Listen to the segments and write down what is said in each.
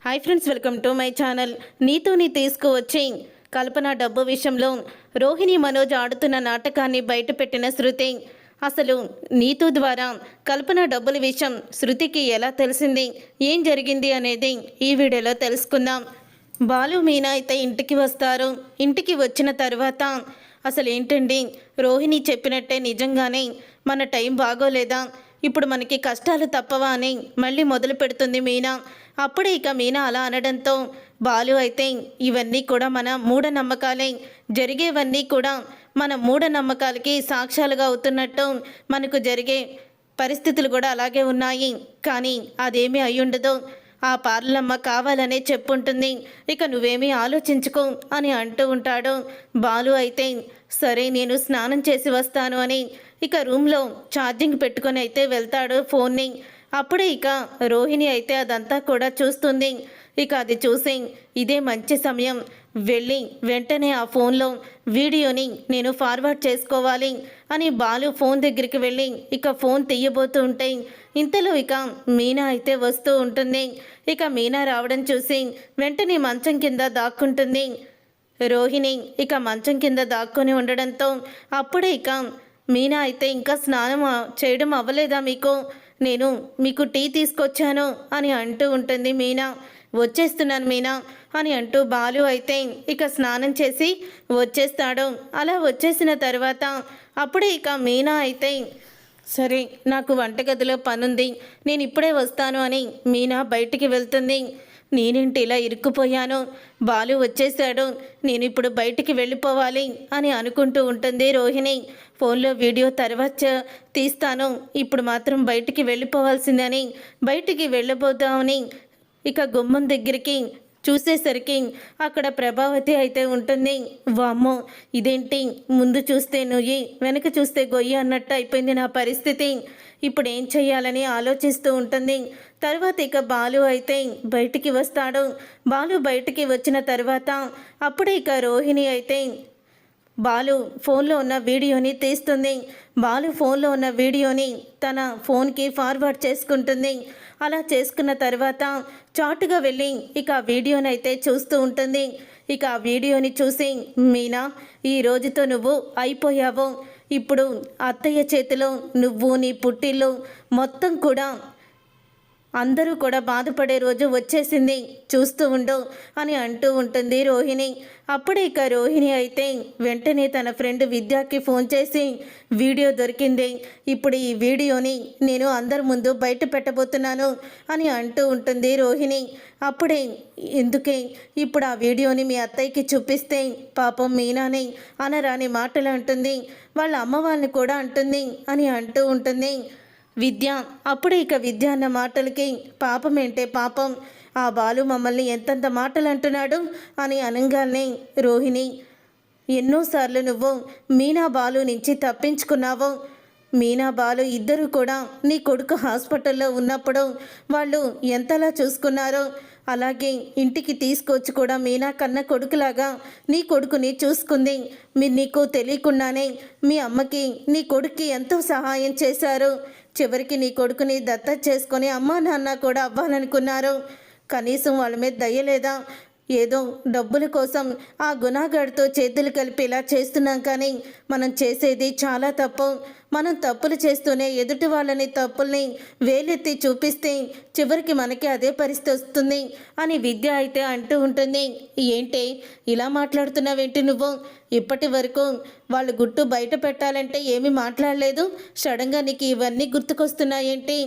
Hi friends, welcome to my channel. నీతుని తీసుకువచ్చి కల్పన డబ్బు విషయంలో రోహిణి మనోజ్ ఆడుతున్న నాటకాన్ని బయటపెట్టిన శృతి. అసలు నీతు ద్వారా కల్పన డబ్బుల విషయం శృతికి ఎలా తెలిసింది, ఏం జరిగింది అనేది ఈ వీడియోలో తెలుసుకుందాం. బాలు మీనా అయితే ఇంటికి వస్తారు. ఇంటికి వచ్చిన తర్వాత అసలు ఏంటండి, రోహిణి చెప్పినట్టే నిజంగానే మన టైం బాగోలేదా, ఇప్పుడు మనకి కష్టాలు తప్పవా అని మళ్ళీ మొదలు పెడుతుంది మీనా. అప్పుడే ఇక మీనా అలా అనడంతో బాలు అయితే ఇవన్నీ కూడా మన మూఢనమ్మకాలే, జరిగేవన్నీ కూడా మన మూఢనమ్మకాలకి సాక్ష్యాలుగా అవుతున్నట్టు మనకు జరిగే పరిస్థితులు కూడా అలాగే ఉన్నాయి, కానీ అదేమీ అయ్యుండదు, ఆ పార్లమ్మ కావాలనే చెప్పుంటుంది, ఇక నువ్వేమీ ఆలోచించుకో అని అంటూ ఉంటాడు. బాలు అయితే సరే నేను స్నానం చేసి వస్తాను అని ఇక రూమ్లో ఛార్జింగ్ పెట్టుకొని అయితే వెళ్తాడు ఫోన్ని. అప్పుడే ఇక రోహిణి అయితే అదంతా కూడా చూస్తుంది. ఇక అది చూసి ఇదే మంచి సమయం, వెళ్ళి వెంటనే ఆ ఫోన్లో వీడియోని నేను ఫార్వర్డ్ చేసుకోవాలి అని బాలు ఫోన్ దగ్గరికి వెళ్ళి ఇక ఫోన్ తీయబోతూ ఉంటే ఇంతలో ఇక మీనా అయితే వస్తూ ఉంటుంది. ఇక మీనా రావడం చూసి వెంటనే మంచం కింద దాక్కుంటుంది రోహిణి. ఇక మంచం కింద దాక్కుని ఉండడంతో అప్పుడే ఇక మీనా అయితే ఇంకా స్నానం చేయడం అవ్వలేదా మీకు, నేను మీకు టీ తీసుకొచ్చాను అని అంటూ ఉంటుంది మీనా. వచ్చేస్తున్నాను మీనా అని అంటూ బాలు అయితే ఇక స్నానం చేసి వచ్చేస్తాడు. అలా వచ్చేసిన తర్వాత అప్పుడే ఇక మీనా అయితే సరే నాకు వంటగదిలో పనుంది, నేను ఇప్పుడే వస్తాను అని మీనా బయటికి వెళ్తుంది. నేనేంటి ఇలా ఇరుక్కుపోయాను, బాలు వచ్చేసాడు, నేను ఇప్పుడు బయటికి వెళ్ళిపోవాలి అని అనుకుంటూ ఉంటుంది రోహిణి. ఫోన్లో వీడియో తర్వాత తీస్తాను, ఇప్పుడు మాత్రం బయటికి వెళ్ళిపోవాల్సిందని బయటికి వెళ్ళబోదామని ఇక గుమ్మం దగ్గరికి చూసేసరికి అక్కడ ప్రభావతి అయితే ఉంటుంది. వామ్మో ఇదేంటి, ముందు చూస్తే నుయ్యి వెనక చూస్తే గొయ్యి అన్నట్టు అయిపోయింది నా పరిస్థితి, ఇప్పుడు ఏం చెయ్యాలని ఆలోచిస్తూ ఉంటుంది. తర్వాత ఇక బాలు అయితే బయటికి వస్తాడు. బాలు బయటికి వచ్చిన తర్వాత అప్పుడే ఇక రోహిణి అయితే బాలు ఫోన్లో ఉన్న వీడియోని తీస్తుంది. బాలు ఫోన్లో ఉన్న వీడియోని తన ఫోన్కి ఫార్వర్డ్ చేసుకుంటుంది. అలా చేసుకున్న తర్వాత చాటుగా వెళ్ళి ఇక ఆ వీడియోని అయితే చూస్తూ ఉంటుంది. ఇక ఆ వీడియోని చూసి మీనా ఈ రోజుతో నువ్వు అయిపోయావు, ఇప్పుడు అత్తయ్య చేతిలో నువ్వు నీ పుట్టిల్లు మొత్తం కూడా అందరూ కూడా బాధపడే రోజు వచ్చేసింది, చూస్తూ ఉండు అని అంటూ ఉంటుంది రోహిణి. అప్పుడే ఇక రోహిణి అయితే వెంటనే తన ఫ్రెండ్ విద్యాకి ఫోన్ చేసి వీడియో దొరికింది, ఇప్పుడు ఈ వీడియోని నేను అందరి ముందు బయట పెట్టబోతున్నాను అని అంటూ ఉంటుంది రోహిణి. అప్పుడే ఎందుకే ఇప్పుడు ఆ వీడియోని మీ అత్తయ్యకి చూపిస్తే పాపం మీనాని అనరాని మాటలు అంటుంది, వాళ్ళ అమ్మ వాళ్ళని కూడా అంటుంది అని అంటూ ఉంటుంది విద్య. అప్పుడే ఇక విద్య అన్న మాటలకి పాపం ఏంటే పాపం, ఆ బాలు మమ్మల్ని ఎంతంత మాటలు అంటున్నాడు అని అనగానే రోహిణి ఎన్నోసార్లు నువ్వు మీనా బాలు నుంచి తప్పించుకున్నావు, మీనా బాలు ఇద్దరు కూడా నీ కొడుకు హాస్పిటల్లో ఉన్నప్పుడు వాళ్ళు ఎంతలా చూసుకున్నారో అలాగే ఇంటికి తీసుకొచ్చి కూడా మీనా కన్న కొడుకులాగా నీ కొడుకుని చూసుకుంది. మీరు నీకు తెలియకుండానే మీ అమ్మకి నీ కొడుక్కి ఎంతో సహాయం చేశారు, చివరికి నీ కొడుకుని దత్తత చేసుకొని అమ్మా నాన్న కూడా అవ్వాలనుకున్నారు, కనీసం వాళ్ళ మీద దయ్యలేదా, ఏదో డబ్బుల కోసం ఆ గుణాగాడితో చేతులు కలిపి ఇలా చేస్తున్నాం, కానీ మనం చేసేది చాలా తప్పు, మనం తప్పులు చేస్తూనే ఎదుటి వాళ్ళని తప్పుల్ని వేలెత్తి చూపిస్తే చివరికి మనకి అదే పరిస్థితి వస్తుంది అని విద్య అయితే అంటూ ఉంటుంది. ఏంటి ఇలా మాట్లాడుతున్నావేంటి నువ్వు, ఇప్పటి వరకు వాళ్ళు గుట్టు బయట పెట్టాలంటే ఏమీ మాట్లాడలేదు, సడన్గా నీకు ఇవన్నీ గుర్తుకొస్తున్నాయేంటి,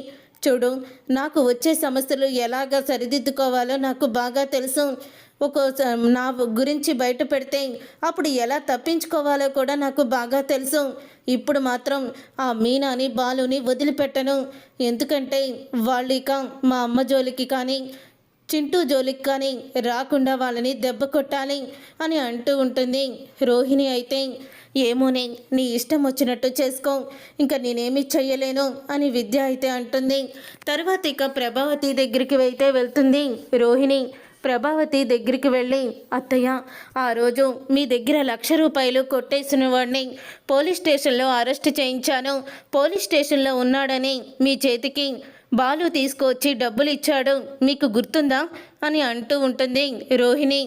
చూడు నాకు వచ్చే సమస్యలు ఎలాగ సరిదిద్దుకోవాలో నాకు బాగా తెలుసు, నా గురించి బయట పెడితే అప్పుడు ఎలా తప్పించుకోవాలో కూడా నాకు బాగా తెలుసు, ఇప్పుడు మాత్రం ఆ మీనాని బాలుని వదిలిపెట్టను, ఎందుకంటే వాళ్ళు ఇక మా అమ్మ జోలికి కానీ చింటూ జోలికి కానీ రాకుండా వాళ్ళని దెబ్బ కొట్టాలి అని అంటూ ఉంటుంది రోహిణి. అయితే ఏమోనే నీ ఇష్టం వచ్చినట్టు చేసుకో, ఇంకా నేనేమి చెయ్యలేను అని విద్య అయితే అంటుంది. తర్వాత ఇక ప్రభావతి దగ్గరికి అయితే వెళ్తుంది రోహిణి. ప్రభావతి దగ్గరికి వెళ్ళి అత్తయ్య ఆ రోజు మీ దగ్గర 1,00,000 రూపాయలు కొట్టేసిన వాడిని పోలీస్ స్టేషన్లో అరెస్ట్ చేయించాను, పోలీస్ స్టేషన్లో ఉన్నాడని మీ చేతికి బాలు తీసుకొచ్చి డబ్బులు ఇచ్చాడు, మీకు గుర్తుందా అని అంటూ ఉంటుంది రోహిణి.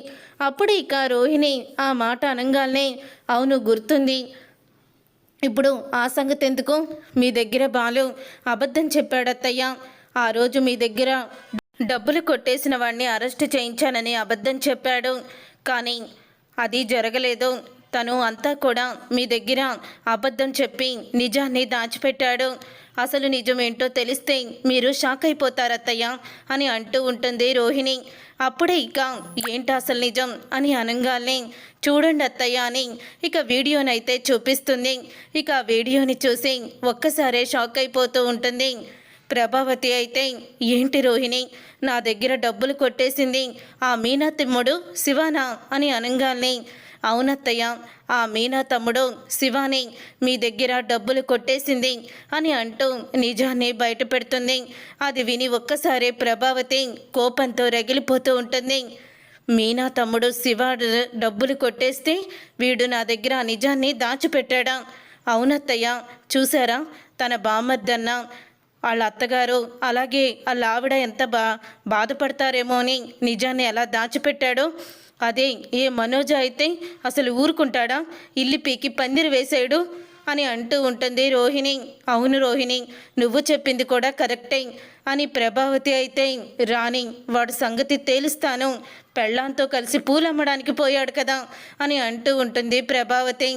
అప్పుడు ఇక రోహిణి ఆ మాట అనగానే అవును గుర్తుంది, ఇప్పుడు ఆ సంగతి ఎందుకు, మీ దగ్గర బాలు అబద్ధం చెప్పాడత్తయ్య. ఆ రోజు మీ దగ్గర డబ్బులు కొట్టేసిన వాడిని అరెస్ట్ చేయించానని అబద్ధం చెప్పాడు, కానీ అది జరగలేదు. తను అంతా కూడా మీ దగ్గర అబద్ధం చెప్పి నిజాన్ని దాచిపెట్టాడు. అసలు నిజమేంటో తెలిస్తే మీరు షాక్ అయిపోతారత్తయ్య అని అంటూ ఉంటుంది రోహిణి. అప్పుడే ఇక ఏంటి అసలు నిజం అని అనగానే చూడండి అత్తయ్య అని ఇక వీడియోనైతే చూపిస్తుంది. ఇక ఆ వీడియోని చూసి ఒక్కసారే షాక్ అయిపోతూ ఉంటుంది ప్రభావతి. అయితే ఏంటి రోహిణి, నా దగ్గర డబ్బులు కొట్టేసింది ఆ మీనా తమ్ముడు శివానా అని అనగానే అవునత్తయ్య, ఆ మీనా తమ్ముడు శివాని మీ దగ్గర డబ్బులు కొట్టేసింది అని అంటూ నిజాన్ని బయట పెడుతుంది. అది విని ఒక్కసారి ప్రభావతి కోపంతో రగిలిపోతూ ఉంటుంది. మీనా తమ్ముడు శివ డబ్బులు కొట్టేస్తే వీడు నా దగ్గర ఆ నిజాన్ని దాచిపెట్టాడా? అవునత్తయ్య, చూసారా తన బామర్దన్న వాళ్ళ అత్తగారు అలాగే వాళ్ళ ఆవిడ ఎంత బాధపడతారేమో అని నిజాన్ని ఎలా దాచిపెట్టాడో. అదే ఏ మనోజ అయితే అసలు ఊరుకుంటాడా, ఇల్లు పీకి పందిరి వేసాడు అని అంటూ ఉంటుంది రోహిణి. అవును రోహిణి, నువ్వు చెప్పింది కూడా కరెక్టే అని ప్రభావతి అయితే రాణి వాడు సంగతి తేలుస్తాను, పెళ్ళాంతో కలిసి పూలు అమ్మడానికి పోయాడు కదా అని అంటూ ఉంటుంది ప్రభావతి.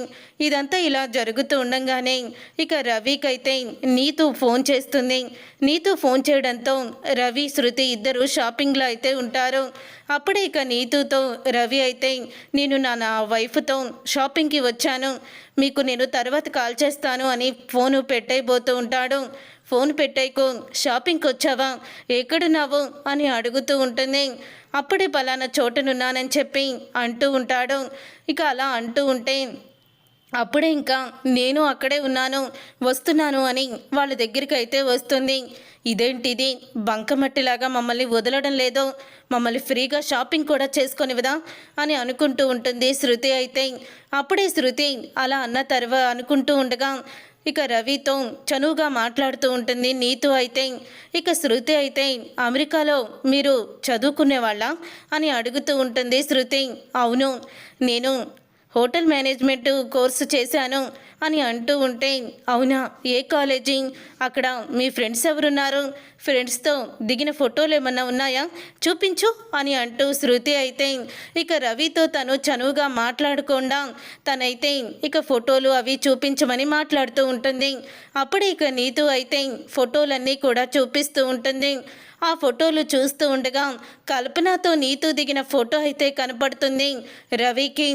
ఇదంతా ఇలా జరుగుతూ ఉండగానే ఇక రవికైతే నీతు ఫోన్ చేస్తుంది. నీతు ఫోన్ చేయడంతో రవి శృతి ఇద్దరు షాపింగ్లో అయితే ఉంటారు. అప్పుడే ఇక నీతుతో రవి అయితే నేను నా వైఫ్తో షాపింగ్కి వచ్చాను, మీకు నేను తర్వాత కాల్ చేస్తాను అని ఫోను పెట్టేయబోతూ ఉంటాడు. ఫోన్ పెట్టేయకు, షాపింగ్కి వచ్చావా, ఎక్కడున్నావు అని అడుగుతూ ఉంటుంది. అప్పుడే పలానా చోటునున్నానని చెప్పి అంటూ ఉంటాడు. ఇక అలా అంటూ ఉంటే అప్పుడే ఇంకా నేను అక్కడే ఉన్నాను వస్తున్నాను అని వాళ్ళ దగ్గరికి అయితే వస్తుంది. ఇదేంటిది బంకమట్టిలాగా మమ్మల్ని వదలడం లేదో, మమ్మల్ని ఫ్రీగా షాపింగ్ కూడా చేసుకొనివదా అని అనుకుంటూ ఉంటుంది శృతి అయితే. అప్పుడే శృతి అలా అన్న తర్వాత అనుకుంటూ ఉండగా ఇక రవితో చనువుగా మాట్లాడుతూ ఉంటుంది నీతు అయితే. ఇక శృతి అయితే అమెరికాలో మీరు చదువుకునేవాళ్ళ అని అడుగుతూ ఉంటుంది శృతి. అవును, నేను హోటల్ మేనేజ్మెంట్ కోర్సు చేశాను అని అంటూ ఉంటే అవునా, ఏ కాలేజీ, అక్కడ మీ ఫ్రెండ్స్ ఎవరున్నారు, ఫ్రెండ్స్తో దిగిన ఫోటోలు ఏమన్నా ఉన్నాయా, చూపించు అని అంటూ శృతి అయితే ఇక రవితో తను చనువుగా మాట్లాడకుండా తనైతే ఇక ఫోటోలు అవి చూపించమని మాట్లాడుతూ ఉంటుంది. అప్పుడే ఇక నీతు అయితే ఫోటోలన్నీ కూడా చూపిస్తూ ఉంటుంది. ఆ ఫోటోలు చూస్తూ ఉండగా కల్పనతో నీతు దిగిన ఫోటో అయితే కనపడుతుంది రవికి.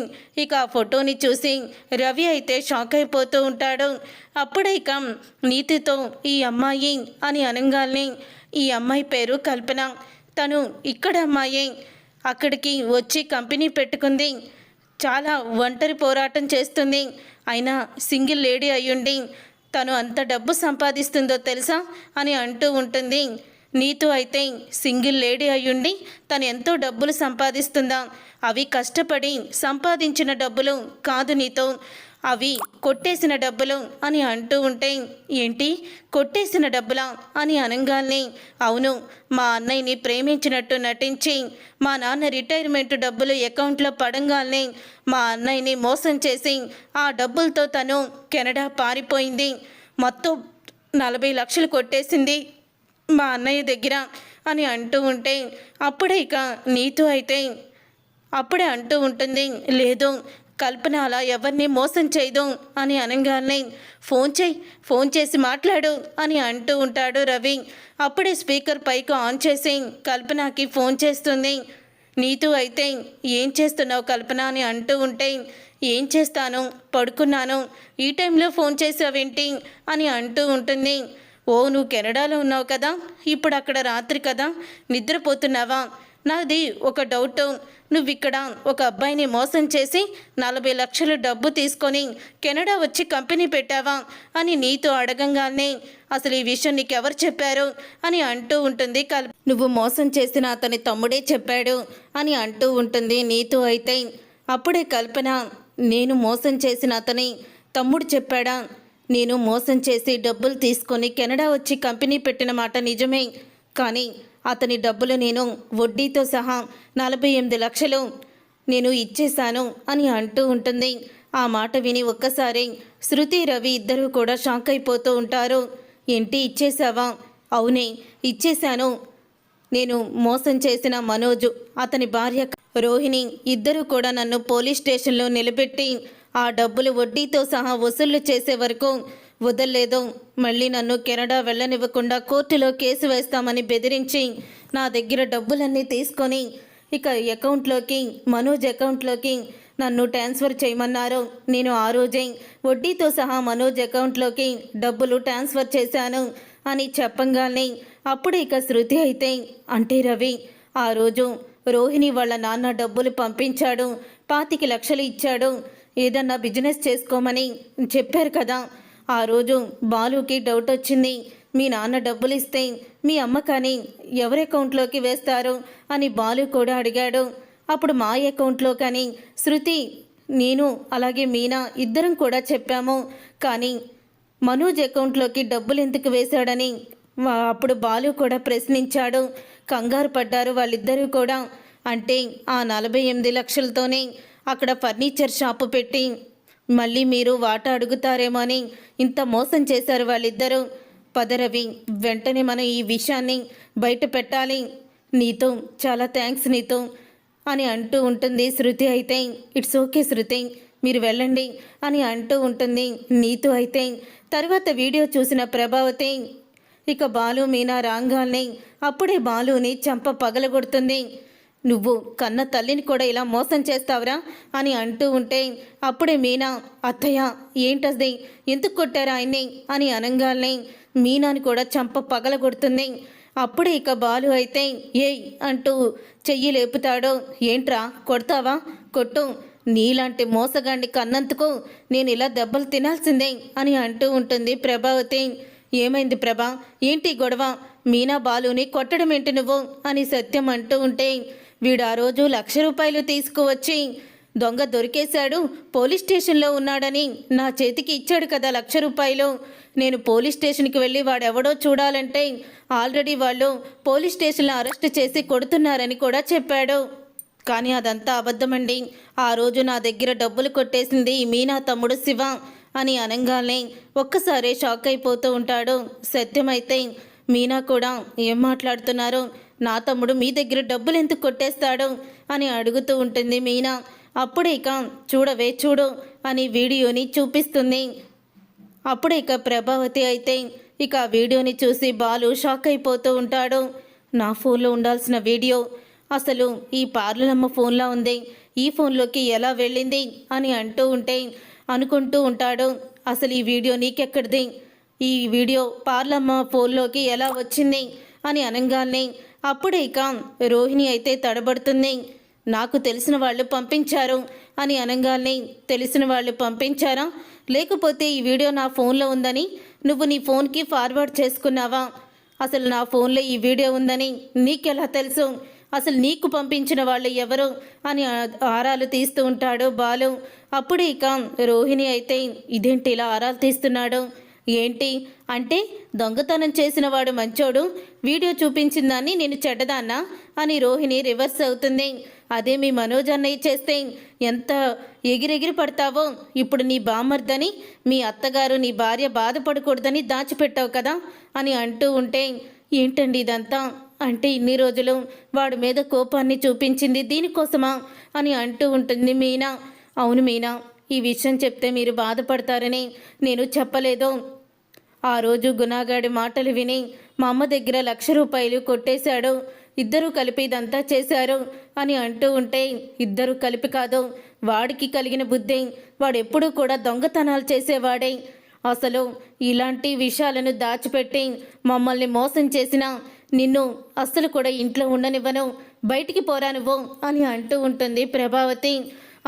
ఇక ఆ ఫోటోని చూసి రవి అయితే షాక్ అయిపోతూ ఉంటాడు. అప్పుడే ఇక నీతితో ఈ అమ్మాయి అని అనగానే ఈ అమ్మాయి పేరు కల్పన, తను ఇక్కడ అమ్మాయి, అక్కడికి వచ్చి కంపెనీ పెట్టుకుంది, చాలా ఒంటరి పోరాటం చేస్తుంది, అయినా సింగిల్ లేడీ అయ్యుండి తను అంత డబ్బు సంపాదిస్తుందో తెలుసా అని అంటూ ఉంటుంది. నీతు అయితే సింగిల్ లేడీ అయ్యుండి తను ఎంతో డబ్బులు సంపాదిస్తుందా, అవి కష్టపడి సంపాదించిన డబ్బులు కాదు నీతో, అవి కొట్టేసిన డబ్బులు అని అంటూ ఉంటే ఏంటి కొట్టేసిన డబ్బులా అని అనగానే అవును, మా అన్నయ్యని ప్రేమించినట్టు నటించి మా నాన్న రిటైర్మెంట్ డబ్బులు అకౌంట్లో పడంగానే మా అన్నయ్యని మోసం చేసి ఆ డబ్బులతో తను కెనడా పారిపోయింది, మొత్తం 40 లక్షలు కొట్టేసింది మా అన్నయ్య దగ్గర అని అంటూ ఉంటే అప్పుడే ఇక నీతు అయితే అప్పుడే అంటూ ఉంటుంది లేదు కల్పన అలా ఎవరిని మోసం చేయదు అని అనగానే ఫోన్ చేసి మాట్లాడు అని అంటూ ఉంటాడు రవి. అప్పుడే స్పీకర్ పైకి ఆన్ చేసి కల్పనకి ఫోన్ చేస్తుంది. నీతు అయితే ఏం చేస్తున్నావు కల్పన అని అంటూ ఉంటే ఏం చేస్తాను, పడుకున్నాను, ఈ టైంలో ఫోన్ చేసావేంటి అని అంటూ ఉంటుంది. ఓ నువ్వు కెనడాలో ఉన్నావు కదా, ఇప్పుడు అక్కడ రాత్రి కదా, నిద్రపోతున్నావా, నాది ఒక డౌట్, నువ్వు ఇక్కడ ఒక అబ్బాయిని మోసం చేసి 40 లక్షలు డబ్బు తీసుకొని కెనడా వచ్చి కంపెనీ పెట్టావా అని నీతో అడగంగానే అసలు ఈ విషయం నీకెవరు చెప్పారు అని అంటూ ఉంటుంది నువ్వు మోసం చేసిన అతని తమ్ముడే చెప్పాడు అని అంటూ ఉంటుంది నీతో అయితే. అప్పుడే కల్పన నేను మోసం చేసిన అతని తమ్ముడు చెప్పాడా, నేను మోసం చేసి డబ్బులు తీసుకొని కెనడా వచ్చి కంపెనీ పెట్టిన మాట నిజమే. కానీ అతని డబ్బులు నేను వడ్డీతో సహా 48 లక్షలు నేను ఇచ్చేశాను అని అంటూ ఉంటుంది. ఆ మాట విని ఒక్కసారి శృతి రవి ఇద్దరూ కూడా షాక్ అయిపోతూ ఉంటారు. ఏంటి ఇచ్చేశావా? అవునే ఇచ్చేశాను. నేను మోసం చేసిన మనోజు, అతని భార్య రోహిణి ఇద్దరూ కూడా నన్ను పోలీస్ స్టేషన్లో నిలబెట్టి ఆ డబ్బులు వడ్డీతో సహా వసూళ్లు చేసే వరకు వదల్లేదు. మళ్ళీ నన్ను కెనడా వెళ్ళనివ్వకుండా కోర్టులో కేసు వేస్తామని బెదిరించి నా దగ్గర డబ్బులన్నీ తీసుకొని ఇక అకౌంట్లోకి, మనోజ్ అకౌంట్లోకి నన్ను ట్రాన్స్ఫర్ చేయమన్నారు. నేను ఆ రోజే వడ్డీతో సహా మనోజ్ అకౌంట్లోకి డబ్బులు ట్రాన్స్ఫర్ చేశాను అని చెప్పంగానే అప్పుడు ఇక శృతి అయితే, అంటే రవి ఆ రోజు రోహిణి వాళ్ళ నాన్న డబ్బులు పంపించాడు, 25 లక్షలు ఇచ్చాడు, ఏదన్నా బిజినెస్ చేసుకోమని చెప్పారు కదా. ఆ రోజు బాలుకి డౌట్ వచ్చింది, మీ నాన్న డబ్బులు ఇస్తే మీ అమ్మ కానీ ఎవరి అకౌంట్లోకి వేస్తారు అని బాలు కూడా అడిగాడు. అప్పుడు మా అకౌంట్లో కానీ శృతి, నేను అలాగే మీనా ఇద్దరం కూడా చెప్పాము. కానీ మనోజ్ అకౌంట్లోకి డబ్బులు ఎందుకు వేశాడని అప్పుడు బాలు కూడా ప్రశ్నించాడు. కంగారు పడ్డారు వాళ్ళిద్దరూ కూడా. అంటే ఆ 48 లక్షలతోనే అక్కడ ఫర్నిచర్ షాపు పెట్టి మళ్ళీ మీరు వాటా అడుగుతారేమో అని ఇంత మోసం చేశారు వాళ్ళిద్దరూ. పదరవి, వెంటనే మనం ఈ విషయాన్ని బయట పెట్టాలి. నీతో చాలా థ్యాంక్స్ నీతో అని అంటూ ఉంటుంది శృతి. అయితే ఇట్స్ ఓకే శృతి, మీరు వెళ్ళండి అని అంటూ ఉంటుంది నీతు. అయితే తర్వాత వీడియో చూసిన ప్రభావతి ఇక బాలు మీనా రాంగాల్ని అప్పుడే బాలుని చెంప పగలగొడుతుంది. నువ్వు కన్న తల్లిని కూడా ఇలా మోసం చేస్తావురా అని అంటూ ఉంటే అప్పుడే మీనా, అత్తయ్య ఏంటది, ఎందుకు కొట్టారా ఆయన్ని అని అనంగాల్ని మీనాని కూడా చెంప పగలగొడుతుంది. అప్పుడే ఇక బాలు అయితే ఏయ్ అంటూ చెయ్యి లేపుతాడు. ఏంట్రా కొడతావా, కొట్టు, నీలాంటి మోసగాండి కన్నందుకు నేను ఇలా దెబ్బలు తినాల్సిందే అని అంటూ ఉంటుంది ప్రభావతి. ఏమైంది ప్రభా, ఏంటి గొడవ, మీనా బాలుని కొట్టడం ఏంటి నువ్వు అని సత్యం అంటూ ఉంటే వీడు ఆ రోజు 1,00,000 రూపాయలు తీసుకువచ్చి దొంగ దొరికేశాడు, పోలీస్ స్టేషన్లో ఉన్నాడని నా చేతికి ఇచ్చాడు కదా 1,00,000 రూపాయలు. నేను పోలీస్ స్టేషన్కి వెళ్ళి వాడెవడో చూడాలంటే ఆల్రెడీ వాళ్ళు పోలీస్ స్టేషన్లో అరెస్ట్ చేసి కొడుతున్నారని కూడా చెప్పాడు. కానీ అదంతా అబద్ధమండి. ఆ రోజు నా దగ్గర డబ్బులు కొట్టేసింది మీనా తమ్ముడు శివ అని అనంగానే ఒక్కసారి షాక్ అయిపోతూ ఉంటాడు సత్యమైతే. మీనా కూడా ఏం మాట్లాడుతున్నారు, నా తమ్ముడు మీ దగ్గర డబ్బులు ఎందుకు కొట్టేస్తాడు అని అడుగుతూ ఉంటుంది మీనా. అప్పుడే ఇక చూడవే చూడు అని వీడియోని చూపిస్తుంది. అప్పుడే ఇక ప్రభావతి అయితే ఇక ఆ వీడియోని చూసి బాలు షాక్ అయిపోతూ ఉంటాడు. నా ఫోన్లో ఉండాల్సిన వీడియో అసలు ఈ పార్లమ్మ ఫోన్లో ఉంది, ఈ ఫోన్లోకి ఎలా వెళ్ళింది అని అనుకుంటూ ఉంటాడు. అసలు ఈ వీడియో నీకెక్కడిది, ఈ వీడియో పార్లమ్మ ఫోన్లోకి ఎలా వచ్చింది అని అనంగానే అప్పుడే ఇక రోహిణి అయితే తడబడుతుంది. నాకు తెలిసిన వాళ్ళు పంపించారు అని అనంగానే తెలిసిన వాళ్ళు పంపించారా, లేకపోతే ఈ వీడియో నా ఫోన్లో ఉందని నువ్వు నీ ఫోన్కి ఫార్వర్డ్ చేసుకున్నావా, అసలు నా ఫోన్లో ఈ వీడియో ఉందని నీకెలా తెలుసు, అసలు నీకు పంపించిన వాళ్ళు ఎవరు అని ఆరాలు తీస్తూ ఉంటాడు బాలు. అప్పుడు ఇక రోహిణి అయితే ఇదేంటి ఇలా ఆరాలు తీస్తున్నాడు, ఏంటి అంటే దొంగతనం చేసిన వాడు మంచోడు, వీడియో చూపించిన దాన్ని నేను చెడ్డదాన్నా అని రోహిణి రివర్స్ అవుతుంది. అదే మీ మనోజ్ అన్నయ్య చేస్తే ఎంత ఎగిరెగిరి పడతావో, ఇప్పుడు నీ బామర్దని మీ అత్తగారు నీ భార్య బాధపడకూడదని దాచిపెట్టావు కదా అని అంటూ ఉంటే ఏంటండి ఇదంతా, అంటే ఇన్ని రోజులు వాడి మీద కోపాన్ని చూపించింది దీనికోసమా అని అంటూ ఉంటుంది మీనా. అవును మీనా, ఈ విషయం చెప్తే మీరు బాధపడతారని నేను చెప్పలేదు. ఆ రోజు గుణాగాడి మాటలు విని మా అమ్మ దగ్గర 1,00,000 రూపాయలు కొట్టేశాడు, ఇద్దరూ కలిపి ఇదంతా చేశారు అని అంటూ ఉంటే ఇద్దరు కలిపి కాదు, వాడికి కలిగిన బుద్ధి, వాడెప్పుడూ కూడా దొంగతనాలు చేసేవాడే. అసలు ఇలాంటి విషయాలను దాచిపెట్టి మమ్మల్ని మోసం చేసిన నిన్ను అస్సలు కూడా ఇంట్లో ఉండనివ్వను, బయటికి పోరా నువ్వు అని అంటూ ఉంటుంది ప్రభావతి.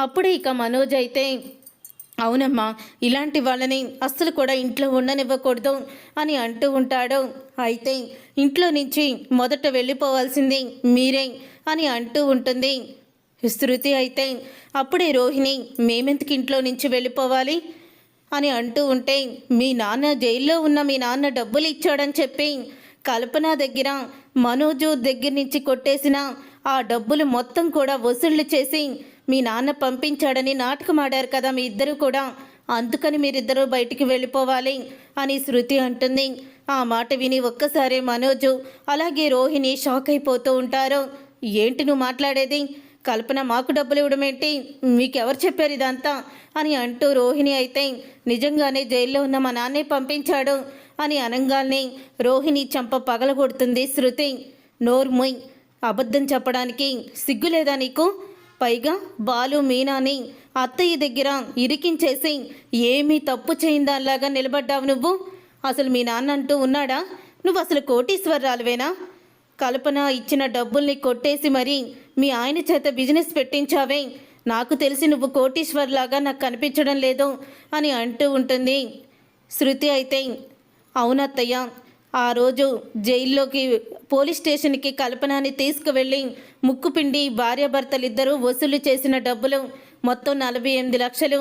అప్పుడు ఇక మనోజ్ అయితే అవునమ్మా, ఇలాంటి వాళ్ళని అస్సలు కూడా ఇంట్లో ఉండనివ్వకూడదు అని అంటూ ఉంటాడు. అయితే ఇంట్లో నుంచి మొదట వెళ్ళిపోవాల్సింది మీరే అని అంటూ ఉంటుంది శృతి. అయితే అప్పుడే రోహిణి, మేమెందుకు ఇంట్లో నుంచి వెళ్ళిపోవాలి, అని అంటూ ఉంటే మీ నాన్న జైల్లో ఉన్న మీ నాన్న డబ్బులు ఇచ్చాడని చెప్పి కల్పన దగ్గర మనోజు దగ్గర నుంచి కొట్టేసిన ఆ డబ్బులు మొత్తం కూడా వసూళ్లు చేసి మీ నాన్న పంపించాడని నాటకం ఆడారు కదా మీ ఇద్దరు కూడా, అందుకని మీరిద్దరూ బయటికి వెళ్ళిపోవాలి అని శృతి అంటుంది. ఆ మాట విని ఒక్కసారి మనోజు అలాగే రోహిణి షాక్ అయిపోతూ ఉంటారు. ఏంటి నువ్వు మాట్లాడేది? కల్పన మాకు డబ్బులు ఇవ్వడమేంటి? మీకెవరు చెప్పారు ఇదంతా అని అంటూ రోహిణి అయితే నిజంగానే జైల్లో ఉన్న మా నాన్నే పంపించాడు అని అనగానే రోహిణి చంప పగలగొడుతుంది శృతి. నోర్ముయ్, అబద్ధం చెప్పడానికి సిగ్గులేదా నీకు? పైగా బాలు మీనాని అత్తయ్య దగ్గర ఇరికించేసి ఏమీ తప్పు చేయిందాలాగా నిలబడ్డావు నువ్వు. అసలు మీ నాన్న అంటూ ఉన్నాడా? నువ్వు అసలు కోటీశ్వరరాలువేనా? కల్పన ఇచ్చిన డబ్బుల్ని కొట్టేసి మరీ మీ ఆయన చేత బిజినెస్ పెట్టించావే, నాకు తెలిసి నువ్వు కోటీశ్వర్లాగా నాకు కనిపించడం లేదు అని అంటూ ఉంటుంది. శృతి అయితే అవునత్తయ్య, ఆ రోజు జైల్లోకి పోలీస్ స్టేషన్కి కల్పనాన్ని తీసుకువెళ్ళి ముక్కుపిండి భార్యాభర్తలిద్దరూ వసూలు చేసిన డబ్బులు మొత్తం 48 లక్షలు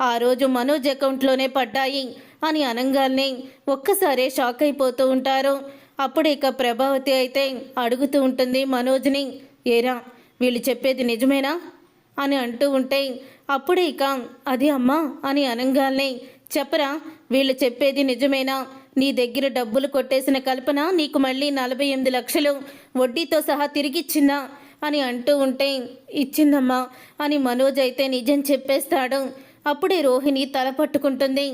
ఆ రోజు మనోజ్ అకౌంట్లోనే పడ్డాయి అని అనగానే ఒక్కసారే షాక్ అయిపోతూ ఉంటారు. అప్పుడే ఇక ప్రభావతి అయితే అడుగుతూ ఉంటుంది మనోజ్ని, ఏరా వీళ్ళు చెప్పేది నిజమేనా అని అంటూ ఉంటే అప్పుడే ఇక అది అమ్మా అని అనగానే చెప్పరా వీళ్ళు చెప్పేది నిజమేనా? నీ దగ్గర డబ్బులు కొట్టేసిన కల్పన నీకు మళ్ళీ 48 లక్షలు వడ్డీతో సహా తిరిగిచ్చిందా అని అంటూ ఉంటే ఇచ్చిందమ్మా అని మనోజ్ అయితే నిజం చెప్పేస్తాడు. అప్పుడే రోహిణి తల పట్టుకుంటుంది.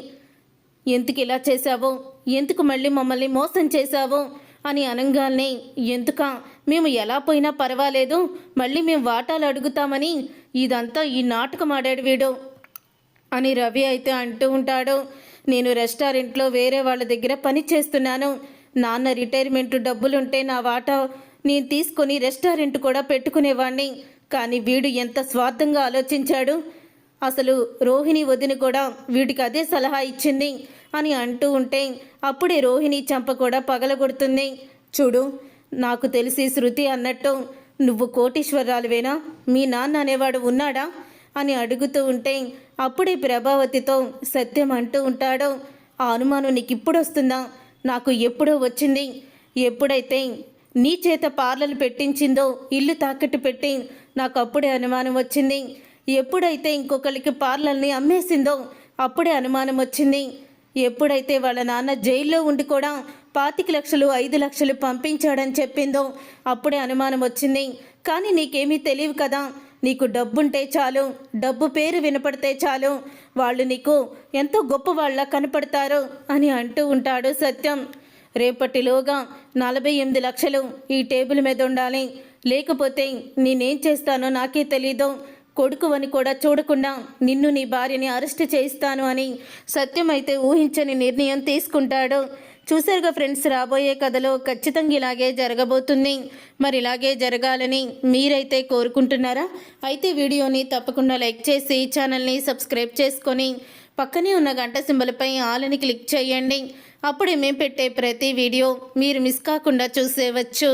ఎందుకు ఇలా చేశావో, ఎందుకు మళ్ళీ మమ్మల్ని మోసం చేశావో అని అనగానే ఎందుక మేము ఎలా పోయినా పర్వాలేదు, మళ్ళీ మేము వాటాలు అడుగుతామని ఇదంతా ఈ నాటకం ఆడాడు వీడు అని రవి అయితే అంటూ ఉంటాడు. నేను రెస్టారెంట్లో వేరే వాళ్ళ దగ్గర పని చేస్తున్నాను. నాన్న రిటైర్మెంట్ డబ్బులుంటే నా వాటా నేను తీసుకొని రెస్టారెంట్ కూడా పెట్టుకునేవాడిని. కానీ వీడు ఎంత స్వార్థంగా ఆలోచించాడు. అసలు రోహిణి వదిన కూడా వీడికి అదే సలహా ఇచ్చింది అని అంటూ ఉంటే అప్పుడే రోహిణి చంప కూడా పగలగొడుతుంది. చూడు, నాకు తెలిసి శృతి అన్నట్టు నువ్వు కోటీశ్వరరాలువేనా? మీ నాన్న అనేవాడు ఉన్నాడా అని అడుగుతూ ఉంటే అప్పుడే ప్రభావతితో సత్యం అంటూ ఉంటాడు. ఆ అనుమానం నీకు ఇప్పుడు వస్తుందా? నాకు ఎప్పుడో వచ్చింది. ఎప్పుడైతే నీ చేత పార్లర్లు పెట్టించిందో, ఇల్లు తాకట్టు పెట్టి నాకు అప్పుడే అనుమానం వచ్చింది. ఎప్పుడైతే ఇంకొకరికి పార్లర్ని అమ్మేసిందో అప్పుడే అనుమానం వచ్చింది. ఎప్పుడైతే వాళ్ళ నాన్న జైల్లో ఉండి కూడా 25 లక్షలు 5 లక్షలు పంపించాడని చెప్పిందో అప్పుడే అనుమానం వచ్చింది. కానీ నీకేమీ తెలియదు కదా, నీకు డబ్బుంటే చాలు, డబ్బు పేరు వినపడితే చాలు, వాళ్ళు నీకు ఎంతో గొప్పవాళ్ళ కనపడతారు అని అంటూ ఉంటాడు సత్యం. రేపటిలోగా 48 లక్షలు ఈ టేబుల్ మీద ఉండాలి, లేకపోతే నేనేం చేస్తానో నాకే తెలీదు. కొడుకు అని కూడా చూడకుండా నిన్ను నీ భార్యని అరెస్ట్ చేయిస్తాను అని సత్యం అయితే ఊహించని నిర్ణయం తీసుకుంటాడు. చూసారుగా ఫ్రెండ్స్, రాబోయే కథలో ఖచ్చితంగా ఇలాగే జరగబోతుంది. మరి ఇలాగే జరగాలని మీరైతే కోరుకుంటున్నారా? అయితే వీడియోని తప్పకుండా లైక్ చేసి ఛానల్ని సబ్స్క్రైబ్ చేసుకొని పక్కనే ఉన్న గంట సింబల్పై ఆల్ అని క్లిక్ చేయండి. అప్పుడే మేము పెట్టే ప్రతి వీడియో మీరు మిస్ కాకుండా చూసేవచ్చు.